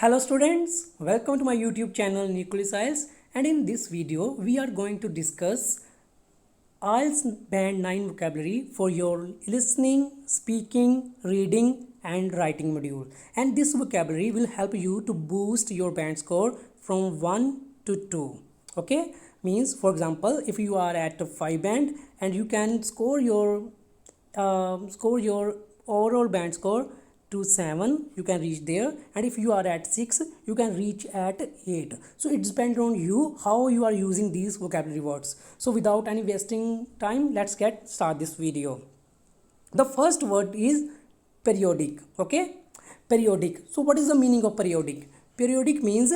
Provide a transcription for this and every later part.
Hello students, welcome to my YouTube channel Nucleus IELTS, and in this video we are going to discuss IELTS Band 9 vocabulary for your listening, speaking, reading and writing module. And this vocabulary will help you to boost your band score from 1 to 2. Okay, means for example if you are at 5 band and you can score your overall band score to 7, you can reach there, and if you are at 6 you can reach at 8. So it depends on you how you are using these vocabulary words. So without any wasting time, let's get start this video. The first word is periodic. Okay, periodic. So what is the meaning of periodic? Periodic means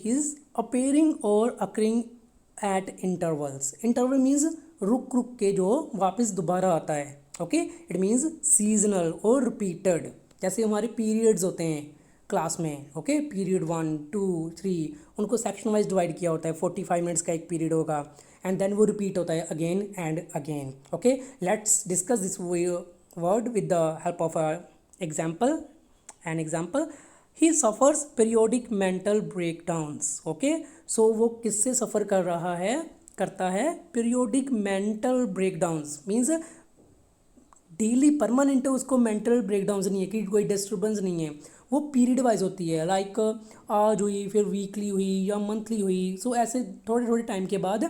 is appearing or occurring at intervals. Interval means रुक रुक के जो वापस दोबारा आता है. Okay, it means seasonal और repeated. जैसे हमारे पीरियड्स होते हैं क्लास में. ओके, पीरियड 1 2 3 उनको सेक्शन वाइज डिवाइड किया होता है. 45 मिनट्स का एक पीरियड होगा एंड देन वो रिपीट होता है again and again. Okay, let's discuss this word with the help of a example. An example, he suffers periodic mental breakdowns. Okay, so वो किससे सफ़र कर रहा है, करता है periodic mental breakdowns. Means daily permanent उसको मेंटल ब्रेकडाउन्स नहीं है कि कोई डिस्टर्बेंस नहीं है, वो पीरियड वाइज होती है. लाइक आज हुई, फिर वीकली हुई या मंथली हुई. सो ऐसे थोड़े थोड़े टाइम के बाद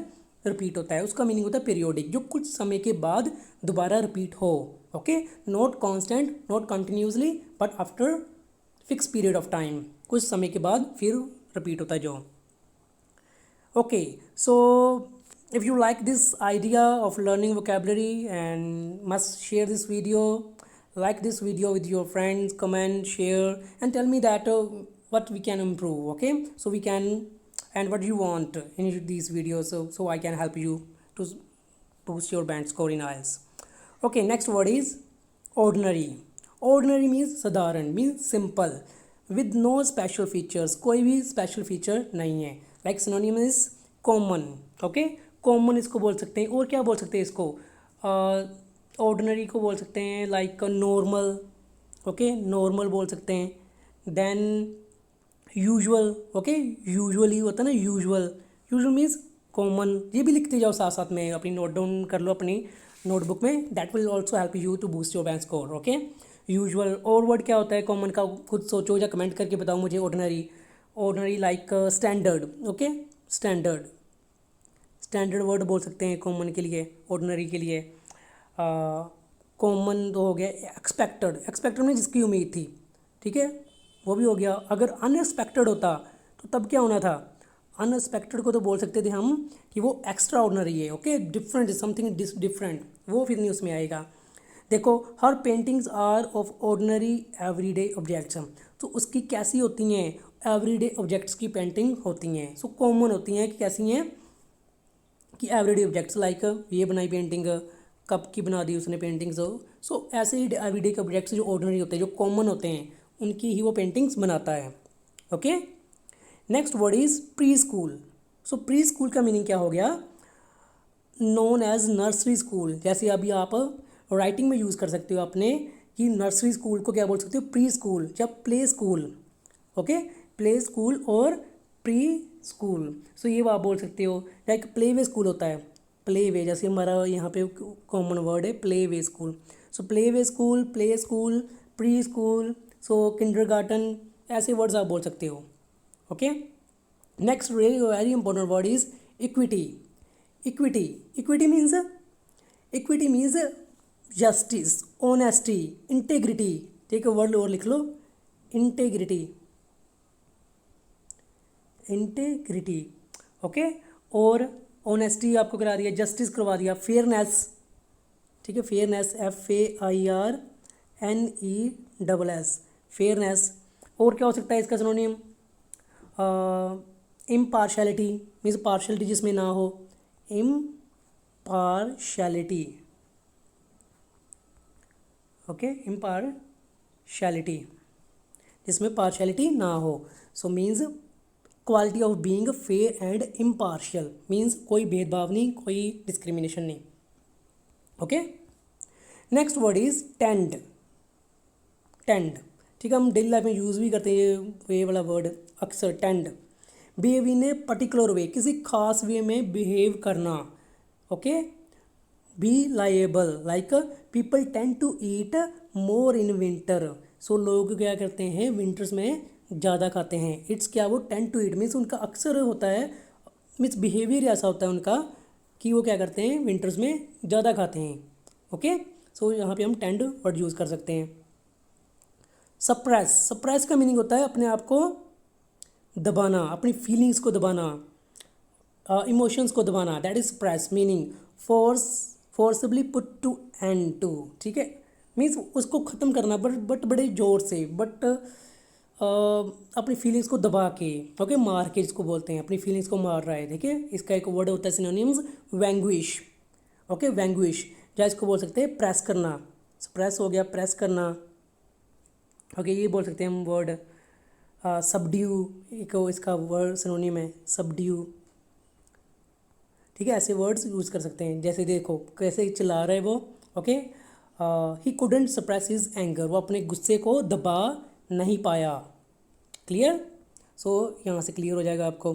रिपीट होता है. उसका मीनिंग होता है पीरियोडिक, जो कुछ समय के बाद दोबारा रिपीट हो. Okay, not constant, not continuously, but after fix period of time. कुछ समय के बाद फिर रिपीट होता है जो. Okay, so if you like this idea of learning vocabulary and must share this video, like this video with your friends, comment, share and tell me that what we can improve. Okay, so we can, and what you want in these videos, so I can help you to boost your band score in IELTS. Okay, next word is ordinary. Ordinary means sadharan, means simple, with no special features. कोई भी special feature नहीं है. Like synonym is common. Okay, common इसको बोल सकते हैं. और क्या बोल सकते हैं इसको, ऑर्डिनरी को बोल सकते हैं लाइक नॉर्मल. ओके, नॉर्मल बोल सकते हैं. Than usual. ओके, यूजुअली होता है ना, यूजुअल. Usual means common. ये भी लिखते जाओ साथ साथ में, अपनी नोट डाउन कर लो अपनी नोटबुक में. That will also help you to boost your band score. Okay, usual. और वर्ड क्या होता है कॉमन का, खुद सोचो या कमेंट करके बताओ मुझे. Ordinary like standard. Okay, standard. Standard word बोल सकते हैं कॉमन के लिए, ऑर्डिनरी के लिए. कॉमन तो हो गया. एक्सपेक्टेड में जिसकी उम्मीद थी, ठीक है, वो भी हो गया. अगर अनएक्सपेक्टेड होता तो तब क्या होना था, अनएक्सपेक्टेड को तो बोल सकते थे हम कि वो एक्स्ट्रा ऑर्डिनरी है. ओके, डिफरेंट, समथिंग डिफरेंट, वो फिर नहीं उसमें आएगा. देखो, हर paintings are of ordinary everyday objects. तो उसकी कैसी होती हैं, एवरीडे ऑब्जेक्ट्स की पेंटिंग होती हैं. सो कॉमन होती हैं कि कैसी हैं, कि एवरीडे ऑब्जेक्ट्स. लाइक ये बनाई पेंटिंग, कप की बना दी उसने पेंटिंग्स. सो ऐसे ही एवरीडे के ऑब्जेक्ट्स जो ऑर्डिनरी होते हैं, जो कॉमन होते हैं, उनकी ही वो पेंटिंग्स बनाता है. Okay, next word is pre school. So pre school का मीनिंग क्या हो गया, नोन एज नर्सरी स्कूल. जैसे अभी आप राइटिंग में यूज़ कर सकते हो अपने, कि नर्सरी स्कूल को क्या बोल सकते हो, प्री स्कूल या play school. Okay, play school और प्री स्कूल. सो ये आप बोल सकते हो. लाइक प्ले वे स्कूल होता है, प्ले वे, जैसे हमारा यहाँ पे कॉमन वर्ड है play way school. So play way school, play school, preschool, so kindergarten, ऐसे वर्ड्स आप बोल सकते हो. Okay, next very important word is equity. Equity means justice, honesty, integrity. ठीक है, वर्ड और लिख लो, इंटेग्रिटी. ओके, और ऑनेस्टी आपको करा दिया, जस्टिस करवा दिया, फेयरनेस. ठीक है, फेयरनेस, FAIRNESS, फेयरनेस. और क्या हो सकता है इसका सिनोनिम, इम्पार्शलिटी, मीन्स पार्शलिटी जिसमें ना हो, इम्पार्शलिटी. ओके, इम्पार्शलिटी जिसमें पार्शलिटी ना हो. So means quality of being fair and impartial. Means कोई भेदभाव नहीं, कोई डिस्क्रिमिनेशन नहीं. Okay, next word is tend. ठीक है, हम डेली लाइफ में यूज़ भी करते हैं ये वाला वर्ड अक्सर, tend. Behave in a particular way, किसी खास वे में बिहेव करना। Okay, be liable, like people tend to eat more in winter. So लोग क्या करते हैं विंटर्स में ज़्यादा खाते हैं। इट्स क्या, वो टेंड टू ईट मीन्स उनका अक्सर होता है, मीन्स बिहेवियर ऐसा होता है उनका कि वो क्या करते हैं विंटर्स में ज़्यादा खाते हैं। ओके, सो यहाँ पे हम टेंड वर्ड यूज़ कर सकते हैं। सप्रेस, सप्रेस का मीनिंग होता है अपने आप को दबाना, अपनी फीलिंग्स को दबाना, इमोशंस को दबाना, that is suppress. Meaning forcibly put to end to, ठीक है, मीन्स उसको ख़त्म करना, बट बड़े ज़ोर से, बट अपनी फीलिंग्स को दबा के, ओके, मार के जिसको बोलते हैं, अपनी फीलिंग्स को मार रहा है। देखिए इसका एक वर्ड होता है सिनोनिम्स, वैंग्विश। ओके, वैंग्विश, या इसको बोल सकते हैं प्रेस करना, प्रेस हो गया, प्रेस करना। ओके, ये बोल सकते हैं हम वर्ड सबड्यू, एक इसका वर्ड सिनोनिम है सबड्यू। ठीक है, ऐसे वर्ड्स यूज़ कर सकते हैं। जैसे देखो कैसे चिल्ला रहा है वो। Okay, he couldn't suppress his anger, वो अपने गुस्से को दबा नहीं पाया। क्लियर, सो यहाँ से क्लियर हो जाएगा आपको।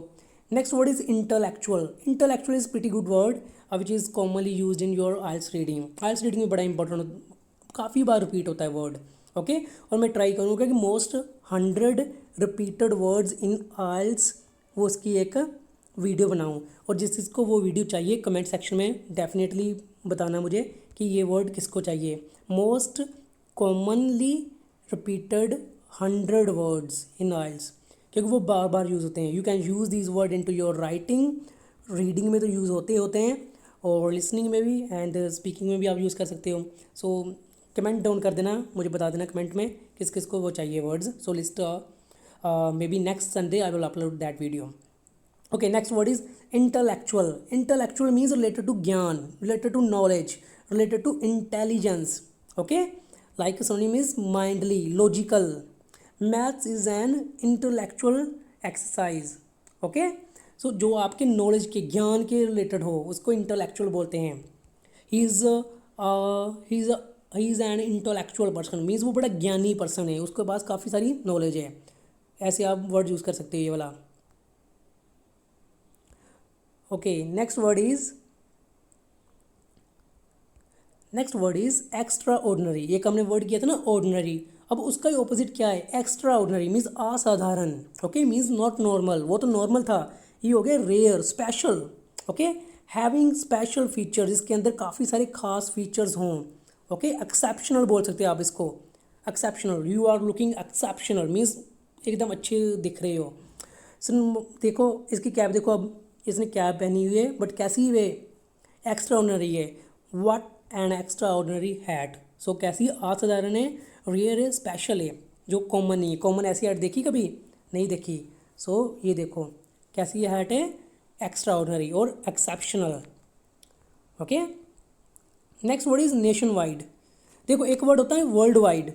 Next word is intellectual. Intellectual is pretty good word which is commonly use in your IELTS reading. IELTS reading में बड़ा इंपॉर्टेंट, काफ़ी बार रिपीट होता है वर्ड। ओके, और मैं ट्राई करूँगा कि मोस्ट 100 रिपीटेड वर्ड्स इन आइल्स वो उसकी एक वीडियो बनाऊँ, और जिस चीज़ को वो वीडियो चाहिए कमेंट सेक्शन में डेफिनेटली बताना मुझे कि ये वर्ड किसको चाहिए। Most commonly repeated 100 words in IELTS, क्योंकि वो बार बार यूज़ होते हैं। You can use this word into your writing, reading में तो यूज़ होते हैं, और लिसनिंग में भी, एंड स्पीकिंग में भी आप यूज़ कर सकते हो। सो कमेंट डाउन कर देना, मुझे बता देना कमेंट में किस किस को वो चाहिए words. So list may be next Sunday I will upload that video. Okay, next word is intellectual. Intellectual means related to gyan, related to knowledge, related to intelligence. Okay, like synonym is mindly, logical. Maths is an intellectual exercise. Okay, so जो आपके knowledge के ज्ञान के related हो उसको intellectual बोलते हैं। he is an intellectual person means वो बड़ा ज्ञानी person है, उसके पास काफ़ी सारी knowledge है। ऐसे आप word यूज़ कर सकते हो ये वाला। Okay, next word is extra ordinary. एक हमने वर्ड किया था ना ऑर्डिनरी, अब उसका ही ऑपोजिट क्या है, एक्स्ट्रा ऑर्डिनरी मीन्स असाधारण। ओके, मीन्स नॉट नॉर्मल, वो तो नॉर्मल था, ये हो गया rare, special. Okay, having special features, इसके अंदर काफ़ी सारे खास फीचर्स हों। ओके, एक्सेप्शनल बोल सकते हैं आप इसको, exceptional, you are looking exceptional means एकदम अच्छे दिख रहे हो। देखो इसकी कैप देखो, अब इसने कैप पहनी हुई है बट कैसी वे, एक्स्ट्रा ऑर्डिनरी है। What an extraordinary hat, so कैसी असाधारण है, रेयर है, स्पेशल है, जो कॉमन नहीं है। कॉमन ऐसी हैट देखी कभी नहीं देखी। सो ये देखो कैसी हैट है, एक्स्ट्रा ऑर्डिनरी और exceptional. Okay, next word is nation wide. देखो एक वर्ड होता है वर्ल्ड वाइड।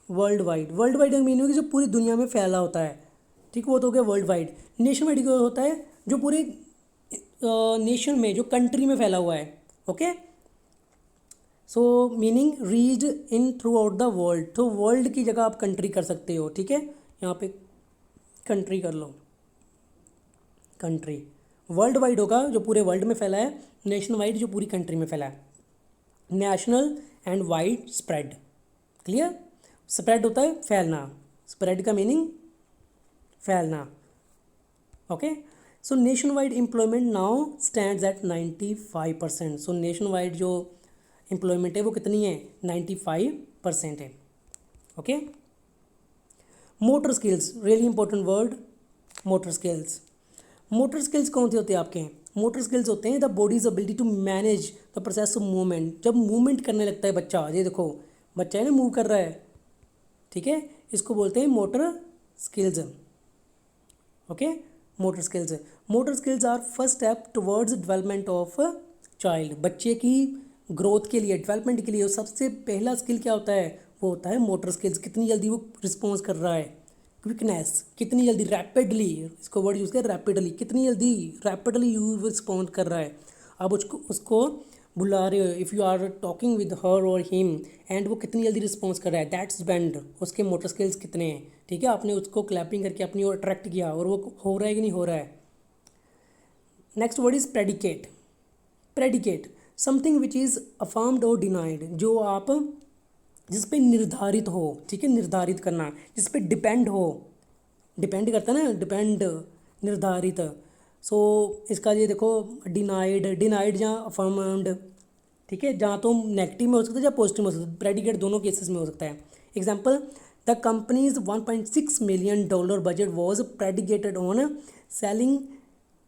वर्ल्ड वाइड का मीनिंग है जो पूरी दुनिया में फैला होता है, ठीक, वो तो हो गया वर्ल्ड वाइड। नेशन वाइड का होता है जो पूरे नेशन में, जो कंट्री में फैला हुआ है। Okay, so meaning reached in through out the world, तो वर्ल्ड की जगह आप कंट्री कर सकते हो। ठीक है, यहाँ पे कंट्री कर लो, कंट्री। वर्ल्ड वाइड होगा जो पूरे वर्ल्ड में फैला है, नेशन वाइड जो पूरी कंट्री में फैला है। National and wide spread, clear. Spread होता है फैलना, स्प्रेड का मीनिंग फैलना। Okay, so nationwide employment now stands at 95%। So nationwide जो एम्प्लॉयमेंट है वो कितनी है, 95% है। Okay, motor skills, really important word, motor skills. Motor skills कौन से होते हैं आपके, मोटर स्किल्स होते हैं the body's ability to manage the process of movement. जब मूवमेंट करने लगता है बच्चा, ये देखो बच्चा है ना मूव कर रहा है, ठीक है, इसको बोलते हैं motor skills. Okay, motor skills. Motor skills are first step towards development of child. बच्चे की ग्रोथ के लिए, डेवलपमेंट के लिए सबसे पहला स्किल क्या होता है, वो होता है मोटर स्किल्स। कितनी जल्दी वो रिस्पॉन्स कर रहा है, क्विकनेस, कितनी जल्दी, रैपिडली, इसको वर्ड यूज़ कर रैपिडली, कितनी जल्दी रैपिडली यू रिस्पॉन्ड कर रहा है। अब उसको बुला रहे हो, if you are talking with her और हिम एंड वो कितनी जल्दी रिस्पॉन्स कर रहा है, दैट्स डिपेंड उसके मोटर स्किल्स कितने हैं, ठीक है। आपने उसको क्लैपिंग करके अपनी ओर अट्रैक्ट किया और वो हो रहा है कि नहीं हो रहा है। Next word is predicate. Predicate something which is affirmed और डिनाइड, जो आप जिस पे निर्धारित हो, ठीक है, निर्धारित करना, जिस पे डिपेंड हो, डिपेंड करता है ना, डिपेंड, निर्धारित। सो इसका ये देखो, डिनाइड, डिनाइड जहाँ अफर्म्ड, ठीक है, जहाँ तो नेगेटिव में हो सकता है या पॉजिटिव में हो सकता है, प्रेडिकेट दोनों केसेस में हो सकता है। Example, the companies $1.6 million budget was predicated on selling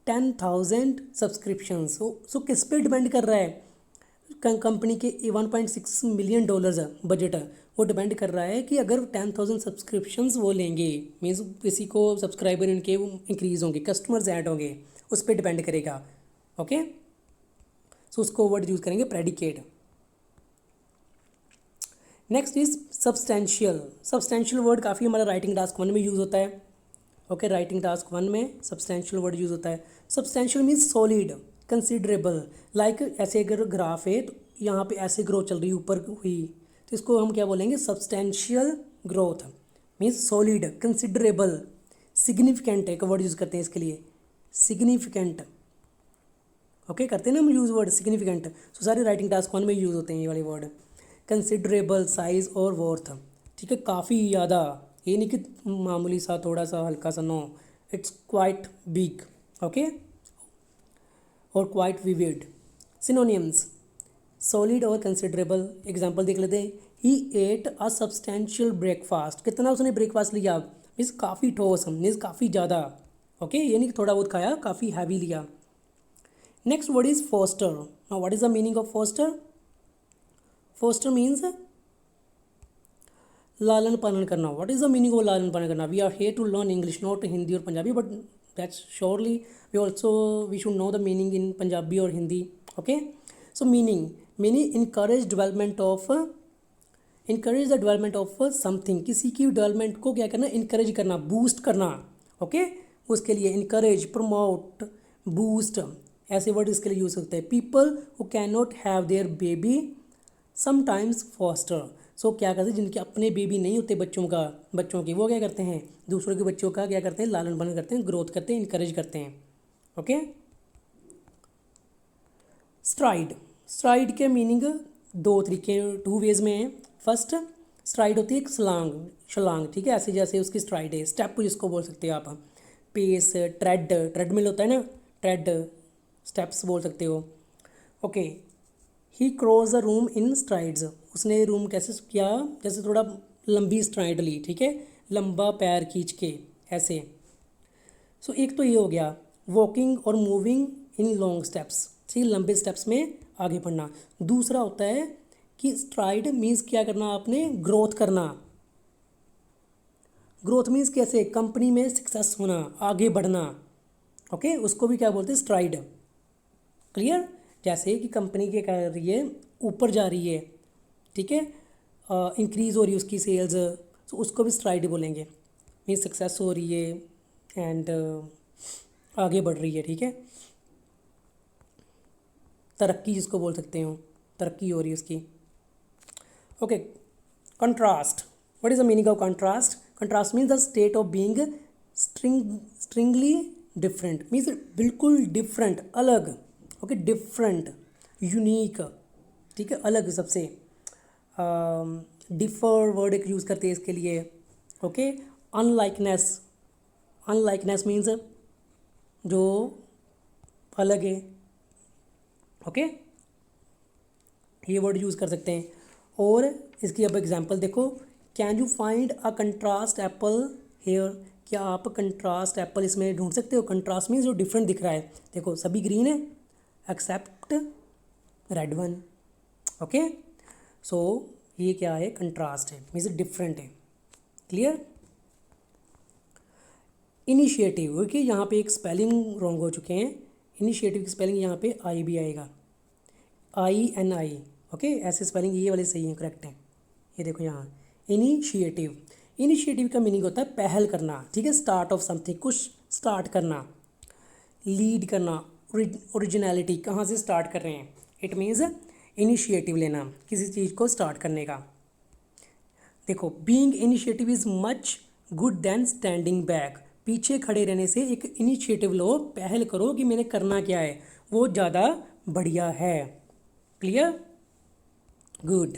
10,000 subscription. So किस पे डिपेंड कर रहा है, कंपनी के $1.6 million बजट है, वो डिपेंड कर रहा है कि अगर 10,000 सब्सक्रिप्शंस वो लेंगे, मीन्स किसी को सब्सक्राइबर इनके इंक्रीज़ होंगे, कस्टमर्स ऐड होंगे, उस पर डिपेंड करेगा। ओके, सो उसको वर्ड यूज़ करेंगे predicate. Next is substantial. Substantial word काफ़ी हमारा राइटिंग टास्क 1 में यूज़ होता है। ओके, राइटिंग टास्क 1 में सब्सटेंशियल वर्ड यूज़ होता है। Substantial means solid, considerable, like ऐसे अगर ग्राफ है तो यहाँ पे ऐसे ग्रोथ चल रही है ऊपर हुई, तो इसको हम क्या बोलेंगे, substantial growth. Means solid, considerable, significant एक वर्ड यूज़ करते हैं इसके लिए, सिग्निफिकेंट। ओके, करते हैं ना हम यूज़ वर्ड सिग्निफिकेंट। सो सारे राइटिंग टास्क 1 में यूज़ होते हैं ये वाले वर्ड। कंसिडरेबल, साइज और वर्थ, ठीक है, काफ़ी ज़्यादा, ये नहीं कि मामूली सा थोड़ा सा हल्का सा, no, it's quite big. Okay, और क्वाइट विविड। सिनोनिम्स, सॉलिड और कंसिडरेबल। एग्जांपल देख लेते हैं, he ate a substantial breakfast, कितना उसने ब्रेकफास्ट लिया, मीन्स काफ़ी ठोस, मीन्स काफ़ी ज़्यादा। ओके, ये नहीं कि थोड़ा बहुत खाया, काफ़ी हैवी लिया। Next word is foster. Now what is the meaning of foster? Foster means लालन पालन करना। What is the meaning of लालन पालन करना? We are here to learn English, not Hindi और Punjabi, but that's surely we should know the meaning in Punjabi और Hindi. Okay, so meaning encourage development of, encourage the development of something, किसी की development को क्या करना, इनकरेज करना, बूस्ट करना। ओके, उसके लिए इनकरेज, प्रमोट, बूस्ट, ऐसे वर्ड इसके लिए यूज़ होते हैं। People who can not have their baby sometimes foster. So क्या करते हैं, जिनके अपने बेबी नहीं होते बच्चों की, वो क्या करते हैं, दूसरों के बच्चों का क्या करते हैं, लालन पालन करते हैं, ग्रोथ करते हैं, इनकरेज करते हैं। Okay, STRIDE. स्ट्राइड के मीनिंग दो तरीके, 2 वेज में है। फर्स्ट, स्ट्राइड होती है एक छलांग, ठीक है, ऐसे जैसे उसकी स्ट्राइड है, स्टेप जिसको बोल सकते हो आप। पेस, ट्रेडमिल होता है ना, ट्रेड, स्टेप्स बोल सकते हो। Okay, he cross the room in strides, उसने रूम कैसे किया, जैसे थोड़ा लंबी स्ट्राइड ली, ठीक है, लंबा पैर खींच के ऐसे। सो एक तो ये हो गया वॉकिंग और मूविंग इन लॉन्ग स्टेप्स, ठीक, लंबे स्टेप्स में आगे बढ़ना। दूसरा होता है कि स्ट्राइड मीन्स क्या करना आपने, ग्रोथ करना। ग्रोथ मीन्स कैसे, कंपनी में सक्सेस होना, आगे बढ़ना। ओके, उसको भी क्या बोलते हैं, स्ट्राइड। क्लियर, जैसे कि कंपनी क्या कर रही है, ऊपर जा रही है, ठीक है, इंक्रीज़ हो रही है उसकी सेल्स, तो उसको भी स्ट्राइड बोलेंगे। मीन्स सक्सेस हो रही है एंड आगे बढ़ रही है, ठीक है, तरक्की जिसको बोल सकते हो, तरक्की हो रही है उसकी। Okay, contrast. What is the meaning of contrast? Contrast means the state of being strongly different, means बिल्कुल डिफरेंट, अलग। ओके, डिफरेंट, यूनिक, ठीक है, अलग सबसे। डिफर वर्ड एक यूज़ करते हैं इसके लिए। ओके, अनलाइकनेस, अनलाइकनेस मीन्स जो अलग है। ओके, ये वर्ड यूज़ कर सकते हैं। और इसकी अब एग्जांपल देखो, can you find a contrast apple here, क्या आप कंट्रास्ट एप्पल इसमें ढूंढ सकते हो? कंट्रास्ट मीन्स जो डिफरेंट दिख रहा है, देखो सभी ग्रीन है एक्सेप्ट रेड वन। ओके, सो ये क्या है, कंट्रास्ट है, मीन्स डिफरेंट है। क्लियर। इनिशिएटिव, ओके, यहाँ पे एक स्पेलिंग रॉन्ग हो चुके हैं, इनिशिएटिव की स्पेलिंग यहाँ पे आई भी आएगा, INI। ओके, ऐसे स्पेलिंग ये वाले सही हैं, करेक्ट हैं। ये देखो यहाँ इनिशिएटिव, इनिशिएटिव का मीनिंग होता है पहल करना, ठीक है, स्टार्ट ऑफ समथिंग, कुछ स्टार्ट करना, लीड करना, ओरिजिनलिटी, कहाँ से स्टार्ट कर रहे हैं, इट मीन्स इनिशिएटिव लेना, किसी चीज़ को स्टार्ट करने का। देखो, being initiative is much good than standing back. पीछे खड़े रहने से एक इनिशिएटिव लो, पहल करो कि मैंने करना क्या है, वो ज़्यादा बढ़िया है। Clear? Good.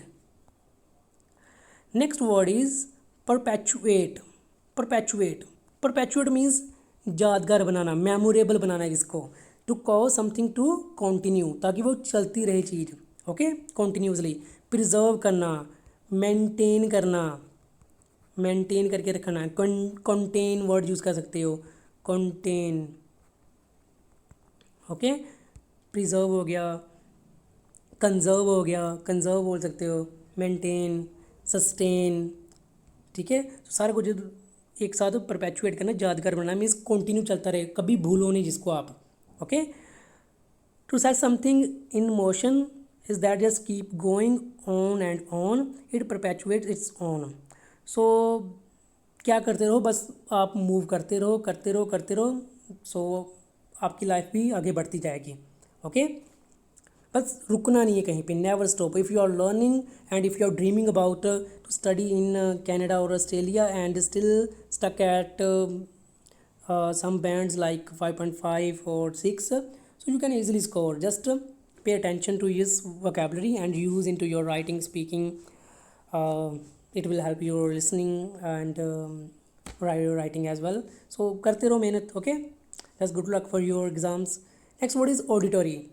Next word is perpetuate. Perpetuate, perpetuate means यादगार बनाना, मेमोरेबल बनाना इसको। To cause something to continue, ताकि वो चलती रहे चीज़, ओके, कॉन्टीन्यूसली। प्रिजर्व करना, मेंटेन करना, मेंटेन करके रखना। कंटेन वर्ड यूज़ कर सकते हो, कंटेन, ओके। प्रिजर्व हो गया, कंजर्व हो गया, कंजर्व बोल सकते हो, मेंटेन, सस्टेन, ठीक है। तो सारा कुछ एक साथ परपेचुएट करना, यादगार बनाना मीन्स कंटिन्यू चलता रहे, कभी भूलो नहीं जिसको आप, okay. To set something in motion is that just keep going on and on, it perpetuates its on. So क्या करते रहो, बस आप मूव करते रहो, करते रहो, करते रहो, सो आपकी लाइफ भी आगे बढ़ती जाएगी, ओके। बस रुकना नहीं है कहीं पे, never stop. If you are learning and if you are dreaming about to study in Canada और Australia and still stuck at some bands like 5.5 or 6, so you can easily score. Just pay attention to his vocabulary and use into your writing, speaking. It will help your listening and writing as well. So karte raho mehnat, okay. Just good luck for your exams. Next word is auditory.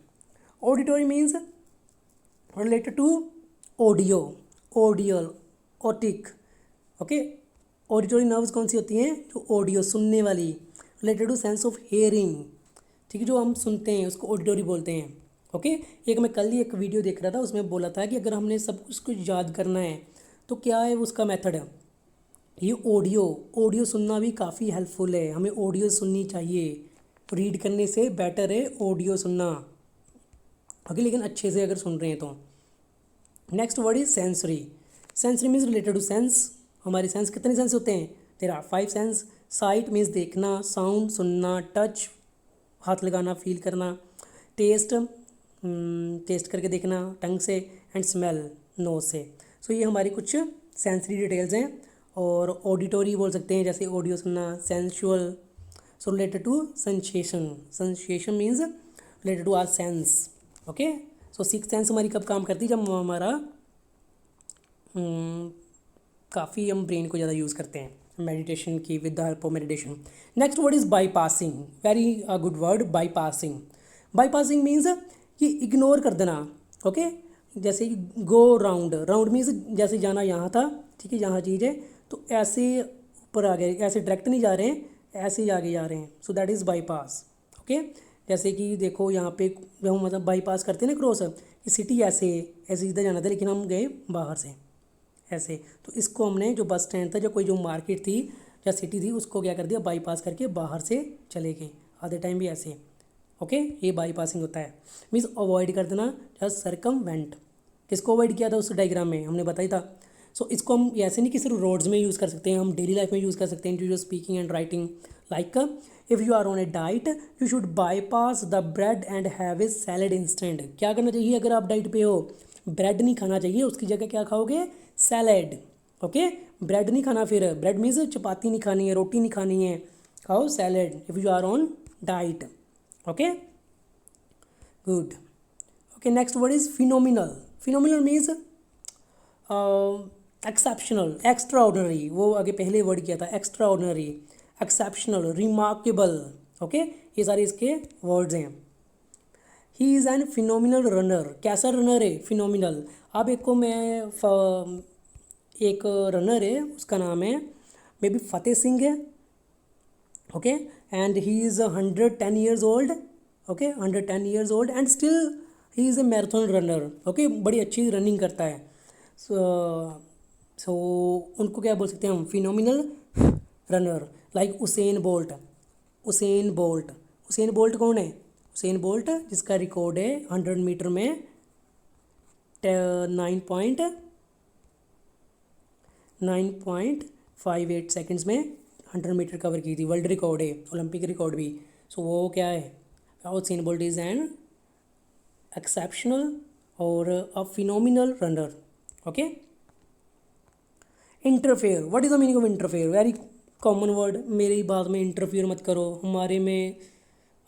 Auditory means related to audio, audial, otic, okay. Auditory nerves कौन सी होती हैं? जो audio सुनने वाली, related to sense of hearing, ठीक है, जो हम सुनते हैं उसको ऑडिटरी बोलते हैं, ओके। एक मैं कल ही एक वीडियो देख रहा था, उसमें बोला था कि अगर हमने सब कुछ याद करना है तो क्या है उसका मेथड है, ये ऑडियो सुनना भी काफ़ी हेल्पफुल है, हमें ऑडियो सुननी चाहिए, रीड करने से बेटर है ऑडियो सुनना, ओके, लेकिन अच्छे से अगर सुन रहे हैं तो। Next word is sensory. Sensory means related to sense. हमारे सेंस कितने सेंस होते हैं? There are 5 sense. Sight means देखना, साउंड सुनना, टच हाथ लगाना, फील करना, टेस्ट टेस्ट करके देखना टंग से, एंड स्मेल नोज से। सो ये हमारी कुछ सेंसरी डिटेल्स हैं। और ऑडिटोरी बोल सकते हैं, जैसे ऑडियो सुनना, sensual, so related to sensation. Sensation means related to our sense, okay. So 6 sense हमारी कब काम करती है? जब हमारा काफ़ी हम ब्रेन को ज़्यादा यूज़ करते हैं मेडिटेशन की, with the help of meditation. Next word is bypassing. Very good word, bypassing. Bypassing means कि इग्नोर कर देना, ओके। जैसे गो राउंड, राउंड मीन्स जैसे जाना यहाँ था, ठीक है, यहाँ चीज़ है, तो ऐसे ऊपर आ गए, ऐसे डायरेक्ट नहीं जा रहे हैं, ऐसे ही आगे जा रहे हैं, so that is bypass, okay. जैसे कि देखो यहाँ पे जब हम मतलब बाईपास करते हैं ना क्रॉस, कि सिटी ऐसे ऐसे इधर जाना था लेकिन हम गए बाहर से ऐसे, तो इसको हमने जो बस स्टैंड था, जो कोई जो मार्केट थी या सिटी थी, उसको क्या कर दिया, बाईपास करके बाहर से चले गए, आधे टाइम भी ऐसे, ओके। ये बाईपासिंग होता है, मीन्स अवॉइड कर देना, जस्ट सरकमवेंट। किसको अवॉइड किया था उस डायग्राम में हमने बताया था। सो इसको हम ऐसे नहीं कि सिर्फ रोड्स में यूज़ कर सकते हैं, हम डेली लाइफ में यूज़ कर सकते हैं, to your speaking and writing. Like if you are on a diet you should bypass the bread and have a salad instead. क्या करना चाहिए अगर आप डाइट पे हो? ब्रेड नहीं खाना चाहिए, उसकी जगह क्या खाओगे? Salad, okay. ब्रेड नहीं खाना, फिर ब्रेड मीन्स चपाती नहीं खानी है, रोटी नहीं खानी है, खाओ salad if you are on diet, okay. Good, okay. Next word is phenomenal. Phenomenal means exceptional, extraordinary, वो आगे पहले वर्ड किया था, extraordinary, exceptional, remarkable, okay. ये सारे इसके वर्ड्स हैं। He is an phenomenal runner. कैसा रनर है? फिनोमिनल। अब एक को मैं एक रनर है, उसका नाम है मे बी फतेह सिंह है, okay, and he is 110 years old, okay, 110 years old and still he is a marathon runner, okay, बड़ी अच्छी रनिंग करता है। सो उनको क्या बोल सकते हैं हम? Phenomenal runner. Like Usain bolt. Usain bolt, Usain bolt कौन है? उसेन बोल्ट जिसका रिकॉर्ड है 100 मीटर में 9.58 सेकंड्स में 100 मीटर कवर की थी, वर्ल्ड रिकॉर्ड है, ओलंपिक रिकॉर्ड भी। सो वो क्या है? Usain bolt is an exceptional or a phenomenal runner. Okay. Interfere, what is the meaning of interfere? Very common word, मेरी बात में इंटरफेयर मत करो, हमारे में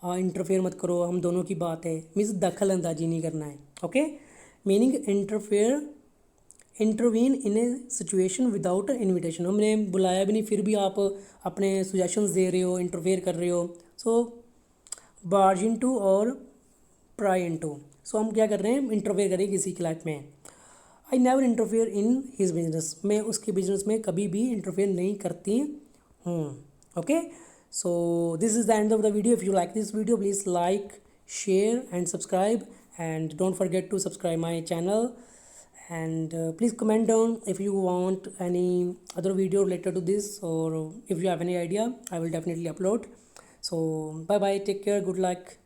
इंटरफेयर मत करो, हम दोनों की बात है, मीन्स दखल अंदाजी नहीं करना है. Okay. Meaning interfere, intervene in A situation without invitation. हमने बुलाया भी नहीं फिर भी आप अपने सजेशंस दे रहे हो, इंटरफेयर कर रहे हो. सो बार्ज इन टू और प्राई इन टू. सो हम क्या कर रहे हैं, इंटरफेयर करें किसी की लाइफ में. I never interfere in his business, मैं उसके बिजनेस में कभी भी इंटरफेयर नहीं करती हूँ. Okay. So this is the end of the video. If you like this video please like, share and subscribe, and don't forget to subscribe my channel, and please comment down if you want any other video related to this, or if you have any idea, I will definitely upload. So bye bye, take care, good luck.